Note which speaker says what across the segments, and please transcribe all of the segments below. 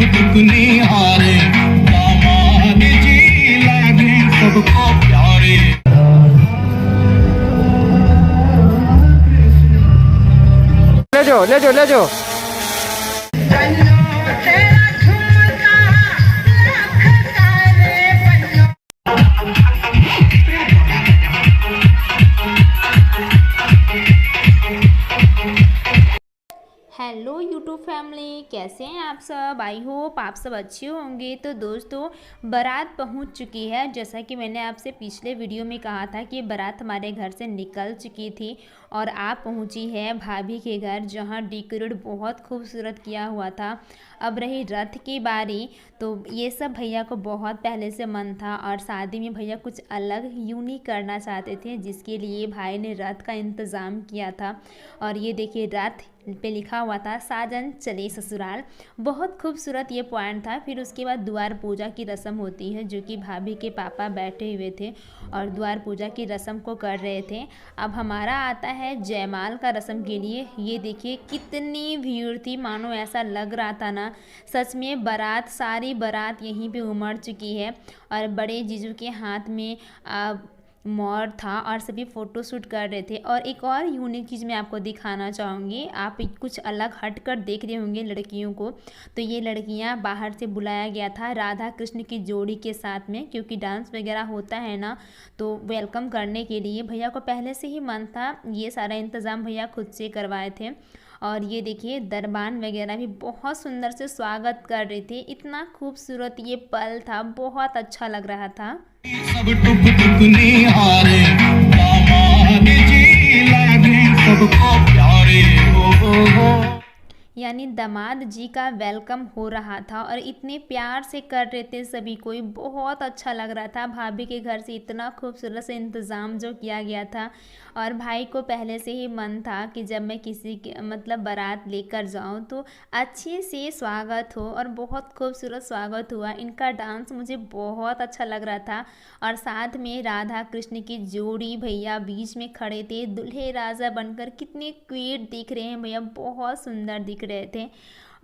Speaker 1: दुगनी हारे दामाद जी लागे सबको प्यारे।
Speaker 2: ले जाओ
Speaker 3: हेलो यूट्यूब फैमिली, कैसे हैं आप सब। आई होप आप सब अच्छे होंगे। तो दोस्तों, बारात पहुंच चुकी है। जैसा कि मैंने आपसे पिछले वीडियो में कहा था कि बारात हमारे घर से निकल चुकी थी और आप पहुंची है भाभी के घर, जहां डेकोरेट बहुत खूबसूरत किया हुआ था। अब रही रथ की बारी, तो ये सब भैया को बहुत पहले से मन था और शादी में भैया कुछ अलग यूनिक करना चाहते थे, जिसके लिए भाई ने रथ का इंतज़ाम किया था। और ये देखिए, रथ पे लिखा हुआ था साजन चले ससुराल। बहुत खूबसूरत ये पॉइंट था। फिर उसके बाद द्वार पूजा की रस्म होती है, जो कि भाभी के पापा बैठे हुए थे और द्वार पूजा की रस्म को कर रहे थे। अब हमारा आता है जयमाल का रस्म के लिए। ये देखिए कितनी भीड़ थी, मानो ऐसा लग रहा था ना सच में बारात, सारी बारात यहीं पे उमड़ चुकी है। और बड़े जीजू के हाथ में मोर था और सभी फ़ोटो शूट कर रहे थे। और एक और यूनिक चीज़ मैं आपको दिखाना चाहूँगी। आप कुछ अलग हट कर देख रहे होंगे लड़कियों को, तो ये लड़कियां बाहर से बुलाया गया था राधा कृष्ण की जोड़ी के साथ में, क्योंकि डांस वगैरह होता है ना, तो वेलकम करने के लिए भैया को पहले से ही मन था। ये सारा इंतज़ाम भैया खुद से करवाए थे। और ये देखिए दरबान वगैरह भी बहुत सुंदर से स्वागत कर रहे थे। इतना खूबसूरत ये पल था, बहुत अच्छा लग रहा था।
Speaker 1: सब दुगनी हारे दामाद जी लागे सबको प्यारे। हो
Speaker 3: यानी दामाद जी का वेलकम हो रहा था और इतने प्यार से कर रहे थे सभी कोई, बहुत अच्छा लग रहा था। भाभी के घर से इतना खूबसूरत से इंतज़ाम जो किया गया था। और भाई को पहले से ही मन था कि जब मैं किसी के मतलब बारात लेकर जाऊं तो अच्छे से स्वागत हो, और बहुत खूबसूरत स्वागत हुआ। इनका डांस मुझे बहुत अच्छा लग रहा था। और साथ में राधा कृष्ण की जोड़ी भैया बीच में खड़े थे, दुल्हे राजा बनकर। कितने क्यूट दिख रहे हैं भैया, बहुत सुंदर दिख रहे थे।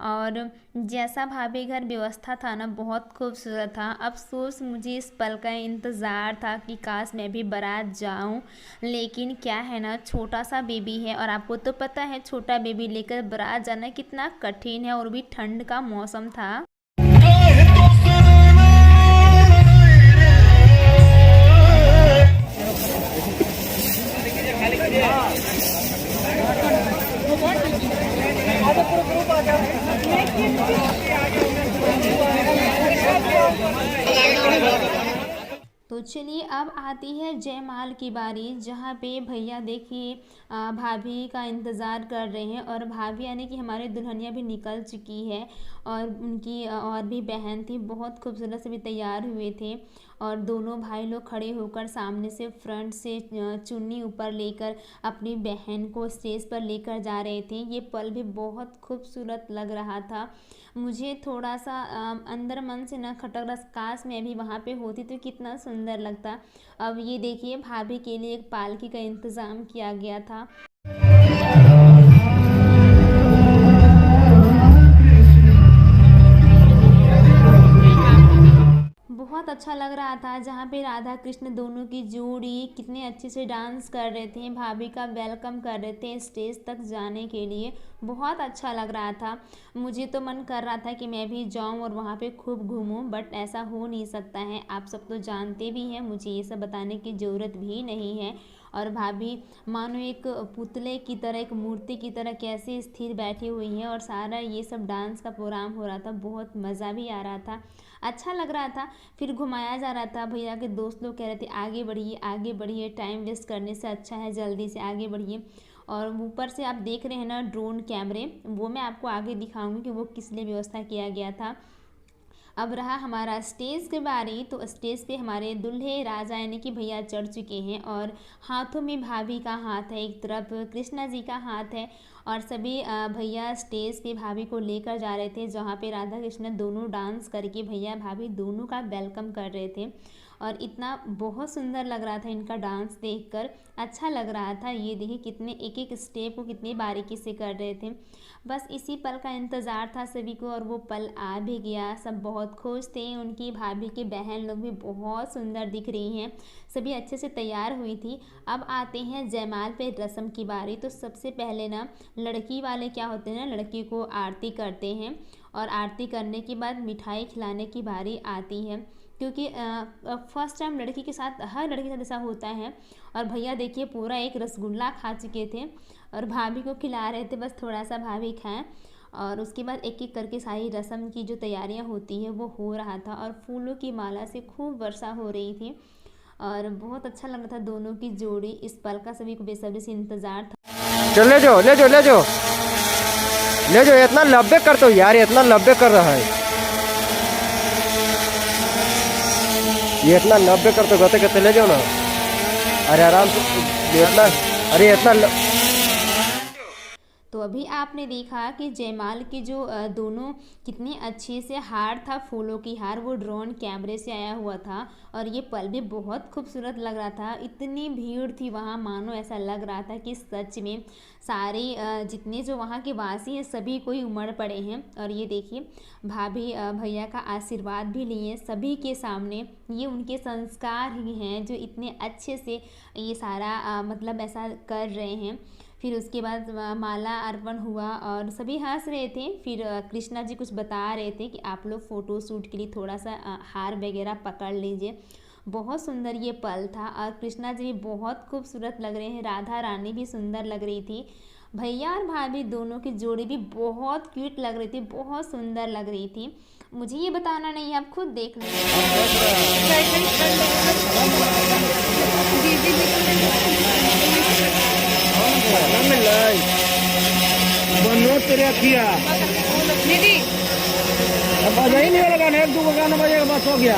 Speaker 3: और जैसा भाभी घर व्यवस्था था ना, बहुत खूबसूरत था। अफसोस मुझे इस पल का इंतज़ार था कि काश मैं भी बारात जाऊं, लेकिन क्या है ना, छोटा सा बेबी है और आपको तो पता है छोटा बेबी लेकर बारात जाना कितना कठिन है, और भी ठंड का मौसम था। तो चलिए अब आती है जयमाल की बारी, जहाँ पे भैया देखिए भाभी का इंतज़ार कर रहे हैं। और भाभी यानी कि हमारे दुल्हनिया भी निकल चुकी है, और उनकी और भी बहन थी, बहुत खूबसूरत से भी तैयार हुए थे। और दोनों भाई लोग खड़े होकर सामने से फ्रंट से चुन्नी ऊपर लेकर अपनी बहन को स्टेज पर लेकर जा रहे थे। ये पल भी बहुत खूबसूरत लग रहा था। मुझे थोड़ा सा अंदर मन से न खटक रहा, काश मैं भी वहाँ पे होती तो कितना सुंदर लगता। अब ये देखिए भाभी के लिए एक पालकी का इंतज़ाम किया गया था। बहुत अच्छा लग रहा था, जहाँ पे राधा कृष्ण दोनों की जोड़ी कितने अच्छे से डांस कर रहे थे, भाभी का वेलकम कर रहे थे स्टेज तक जाने के लिए। बहुत अच्छा लग रहा था। मुझे तो मन कर रहा था कि मैं भी जाऊं और वहाँ पे खूब घूमूं, बट ऐसा हो नहीं सकता है। आप सब तो जानते भी हैं, मुझे ये सब बताने की ज़रूरत भी नहीं है। और भाभी मानो एक पुतले की तरह, एक मूर्ति की तरह कैसे स्थिर बैठी हुई हैं, और सारा ये सब डांस का प्रोग्राम हो रहा था। बहुत मज़ा भी आ रहा था, अच्छा लग रहा था। फिर घुमाया जा रहा था। भैया के दोस्त लोग कह रहे थे आगे बढ़िए आगे बढ़िए, टाइम वेस्ट करने से अच्छा है जल्दी से आगे बढ़िए। और ऊपर से आप देख रहे हैं ना ड्रोन कैमरे, वो मैं आपको आगे दिखाऊंगी कि वो किस लिए व्यवस्था किया गया था। अब रहा हमारा स्टेज के बारी, तो स्टेज पे हमारे दूल्हे राजा यानी कि भैया चढ़ चुके हैं, और हाथों में भाभी का हाथ है, एक तरफ कृष्णा जी का हाथ है। और सभी भैया स्टेज पे भाभी को लेकर जा रहे थे, जहाँ पे राधा कृष्ण दोनों डांस करके भैया भाभी दोनों का वेलकम कर रहे थे। और इतना बहुत सुंदर लग रहा था इनका डांस देखकर, अच्छा लग रहा था। ये देखिए कितने एक एक स्टेप को कितनी बारीकी से कर रहे थे। बस इसी पल का इंतज़ार था सभी को और वो पल आ भी गया। सब बहुत खुश थे। उनकी भाभी की बहन लोग भी बहुत सुंदर दिख रही हैं, सभी अच्छे से तैयार हुई थी। अब आते हैं जयमाल पे रस्म की बारी। तो सबसे पहले ना लड़की वाले क्या होते हैं ना, लड़की को आरती करते हैं और आरती करने के बाद मिठाई खिलाने की बारी आती है, क्योंकि फर्स्ट टाइम लड़की के साथ, हर लड़की के साथ ऐसा होता है। और भैया देखिए पूरा एक रसगुल्ला खा चुके थे और भाभी को खिला रहे थे, बस थोड़ा सा भाभी खाएं। और उसके बाद एक एक करके सारी रस्म की जो तैयारियां होती है वो हो रहा था और फूलों की माला से खूब वर्षा हो रही थी और बहुत अच्छा लग रहा था दोनों की जोड़ी। इस पल का सभी को बेसब्री से इंतज़ार था।
Speaker 2: चल ले जाओ ले जाओ ले जाओ ले जाओ, इतना लब्बे कर तो यार, इतना लब्बे कर रहा है ये, इतना लब्बे कर तो गते गते ले जाओ ना। अरे आराम से इतना, अरे इतना
Speaker 3: तो अभी आपने देखा कि जयमाल की जो दोनों कितनी अच्छे से हार था, फूलों की हार, वो ड्रोन कैमरे से आया हुआ था और ये पल भी बहुत खूबसूरत लग रहा था। इतनी भीड़ थी वहाँ, मानो ऐसा लग रहा था कि सच में सारे जितने जो वहाँ के वासी हैं सभी कोई उमड़ पड़े हैं। और ये देखिए भाभी भैया का आशीर्वाद भी लिए सभी के सामने। ये उनके संस्कार ही हैं जो इतने अच्छे से ये सारा मतलब ऐसा कर रहे हैं। फिर उसके बाद माला अर्पण हुआ और सभी हंस रहे थे। फिर कृष्णा जी कुछ बता रहे थे कि आप लोग फ़ोटो शूट के लिए थोड़ा सा हार वगैरह पकड़ लीजिए। बहुत सुंदर ये पल था और कृष्णा जी भी बहुत खूबसूरत लग रहे हैं, राधा रानी भी सुंदर लग रही थी, भैया और भाभी दोनों की जोड़ी भी बहुत क्यूट लग रही थी, बहुत सुंदर लग रही थी। मुझे ये बताना नहीं है, आप खुद देख लीजिए।
Speaker 2: दीदी बजा ही नहीं वाला गाना, एक दो गाना बजेगा बस हो गया।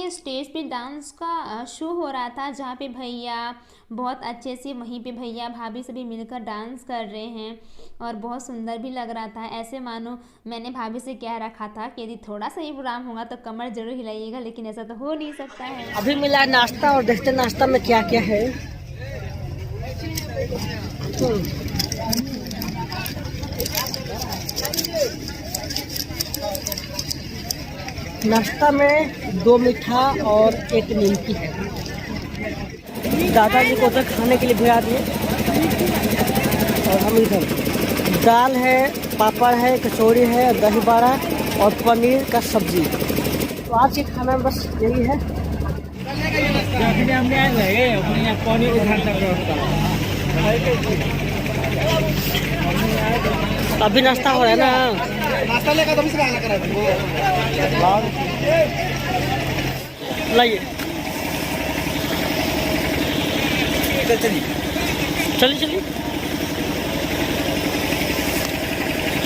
Speaker 3: स्टेज पे डांस का शो हो रहा था जहाँ पे भैया बहुत अच्छे से, वहीं पे भैया भाभी सभी मिलकर डांस कर रहे हैं और बहुत सुंदर भी लग रहा था। ऐसे मानो मैंने भाभी से कह रखा था कि यदि थोड़ा सा ही प्रोग्राम होगा तो कमर जरूर हिलाइएगा, लेकिन ऐसा तो हो नहीं सकता है।
Speaker 4: अभी मिला नाश्ता और देखते नाश्ता में क्या क्या है। नाश्ता में 2 मीठा और 1 नीमकी है। दादाजी को उधर खाने के लिए भिड़ा दिए और हम इधर। दाल है, पापड़ है, कचौड़ी है, दही बड़ा और पनीर का सब्जी। तो आज के खाना में बस यही है। अभी नाश्ता हो रहा है ना,
Speaker 2: नाश्ता लेगा तो
Speaker 4: लाइए चलिए चलिए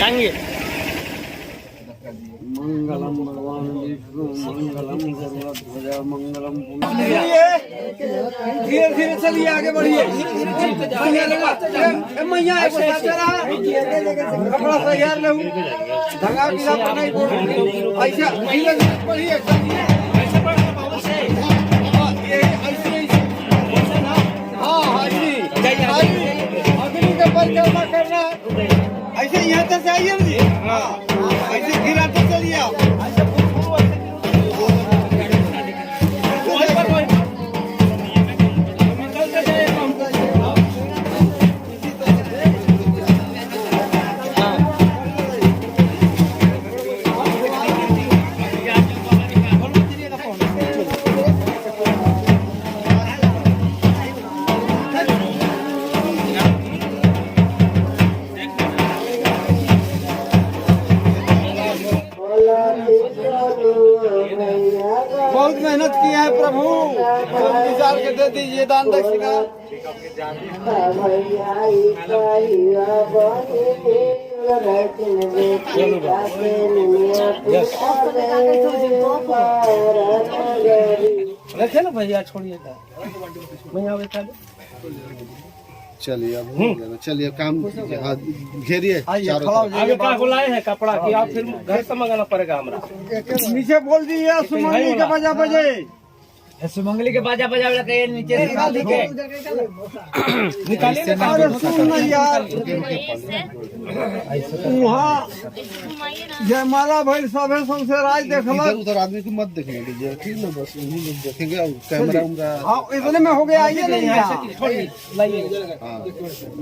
Speaker 4: टांगिए।
Speaker 5: मंगलम भगवान विष्णु मंगलम गरुड़ध्वज मंगलम।
Speaker 2: धीरे धीरे चलिए, आगे बढ़िए। मैया कपड़ा तैयार ले, धगा पीला नहीं बोल, ऐसे धीरे बढ़िए। अग्नि का परिक्रमा करना, ऐसे यहाँ तक आइए जी, ऐसे गिराते चलिए आप। मेहनत किए हैं प्रभु, सब विचार के दे दीजिए दान दक्षिणा।
Speaker 4: रखे ना भैया, छोड़िए भैया बैठा दे।
Speaker 5: चलिए अब हो गया, चलिए काम कीजिए, हाथ घेरिए चारों तरफ।
Speaker 4: आगे क्या बुलाए हैं कपड़ा की, आप फिर घर से मंगाना पड़ेगा हमरा।
Speaker 2: नीचे बोल दीजिए सुमंगली के बजा बजे,
Speaker 6: सुमंगली के बाजा बजा वाला कहे नीचे निकाल दी के
Speaker 4: निकालिए ना।
Speaker 2: अरे सुन ना यार, वहाँ जयमाला भाई सब है, सबसे राज देखल।
Speaker 5: इधर उधर आदमी को मत देखने दीजिए, ठीक ना, बस उन्हीं लोग देखेंगे और कैमरा उमरा।
Speaker 2: हाँ इतने में हो गया, आइए नहीं यहाँ।
Speaker 5: हाँ,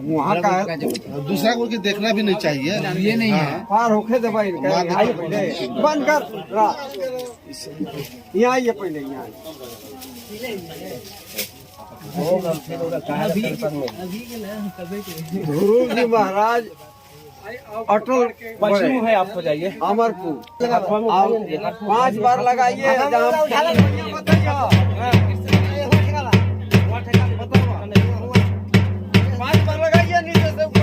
Speaker 2: वहाँ का है,
Speaker 5: दूसरा को कि देखना भी नहीं चाहिए, ये नहीं है।
Speaker 2: पार होके दे भाई, आइए पहले बंद कर, यहाँ आइए पहले, यहाँ गुरु जी महाराज अटल
Speaker 4: पश्चिम है, आपको जाइए
Speaker 2: अमरपुर। 5 बार लगाइए, पाँच बार लगाइए नीचे से ऊपर।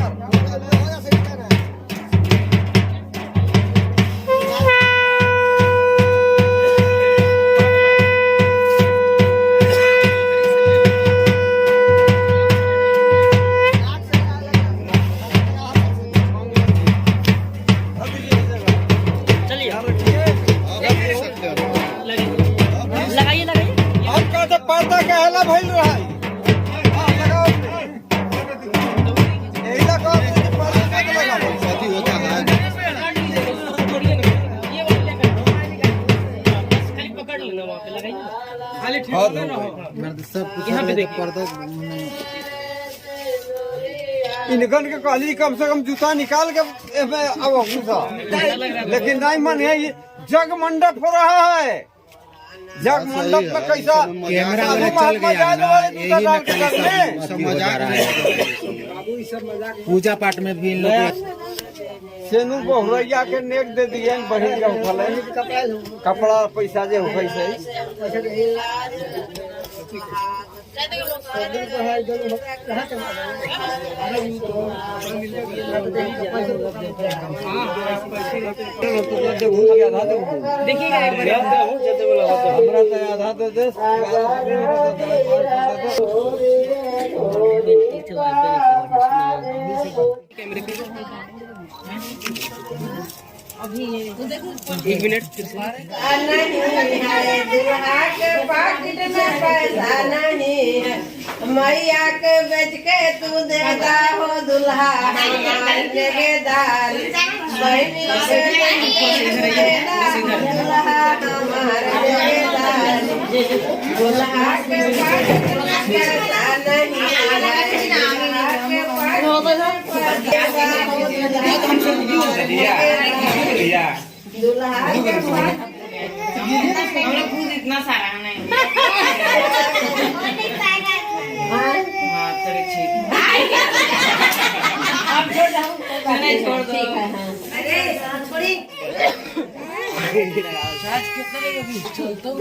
Speaker 2: पर्दा कहला भइल रहा है। हाँ, लगाओ। यही लगाओ, पर्दा के लगाओ।
Speaker 5: साथी होता है।
Speaker 2: इनकन के कहली कम से कम जूता निकाल के अब घुसा, लेकिन नहीं मन है। ये जग मंडप हो रहा है, जग मंडप में कैसा
Speaker 6: कैमरा वाला चल गया ना, यही में पूजा पाठ में भी इन लोग
Speaker 2: सेनू बहुरैया के नेक दे दिए, बहिन के उठल कपड़ा पैसा जे उठै छै।
Speaker 6: देखिएगा एक बार
Speaker 2: हमरा तो आधा दे दे।
Speaker 6: एक मिनट
Speaker 7: दुल्हा के पाकिट में पैसा नहीं है, मैया के बेच के तू देता हो दुल्हा हमार जगेदार, बहनी के देता दुल्हा हमार जगेदार, दुल्हा के पाकिट में पैसा नहीं है, दुल्हा के पाकिट में पैसा हो दुल्हा के पाकिट
Speaker 6: खुद इतना सारा नहीं छोड़ दो।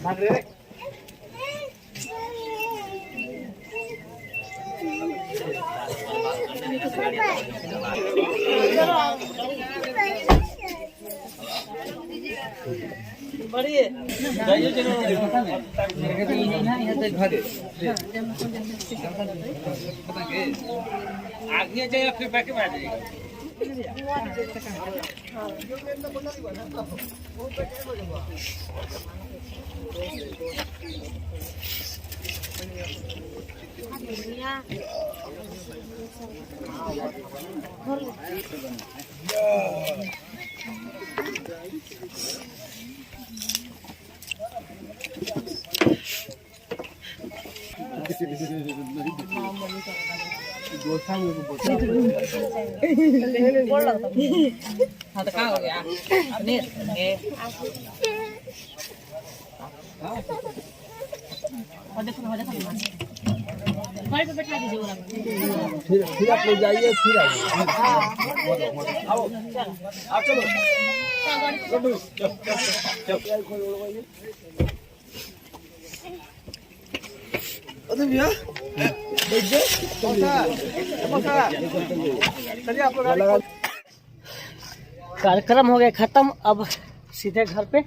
Speaker 7: अरे छोड़ी
Speaker 6: आगे जाए फिर बैठ जाएगा। हाँ तो कहाँ हो गया देखो
Speaker 4: फिर आप लोग जाइए, फिर आइए। कार्यक्रम हो गया खत्म, अब सीधे घर पे।